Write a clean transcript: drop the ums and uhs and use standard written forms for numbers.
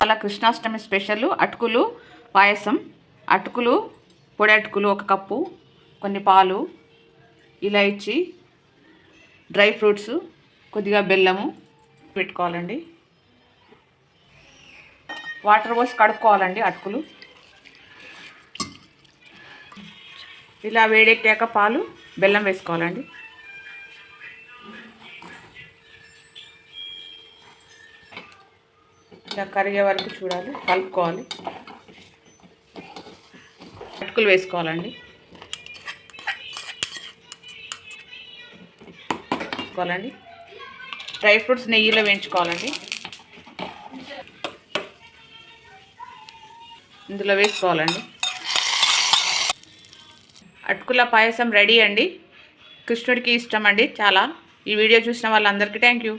అలా కృష్ణాష్టమి స్పెషల్ అటుకులు పాయసం. అటుకులు, పొడి అటుకులు 1 కప్పు, కొన్ని పాలు, ఇలాచి, డ్రై ఫ్రూట్స్, కొద్దిగా బెల్లము పెట్టుకోవాలండి. వాటర్ పోసి కడుక్కోవాలండి అటుకులు. ఇలా వేడెక్కాక పాలు, బెల్లం వేసుకోవాలండి. ఇలా కరిగే వరకు చూడాలి, కలుపుకోవాలి. అటుకులు వేసుకోవాలండి. డ్రై ఫ్రూట్స్ నెయ్యిలో వేయించుకోవాలండి. ఇందులో వేసుకోవాలండి. అటుకుల పాయసం రెడీ అండి. కృష్ణుడికి ఇష్టం అండి చాలా. ఈ వీడియో చూసిన వాళ్ళందరికీ థ్యాంక్ యూ.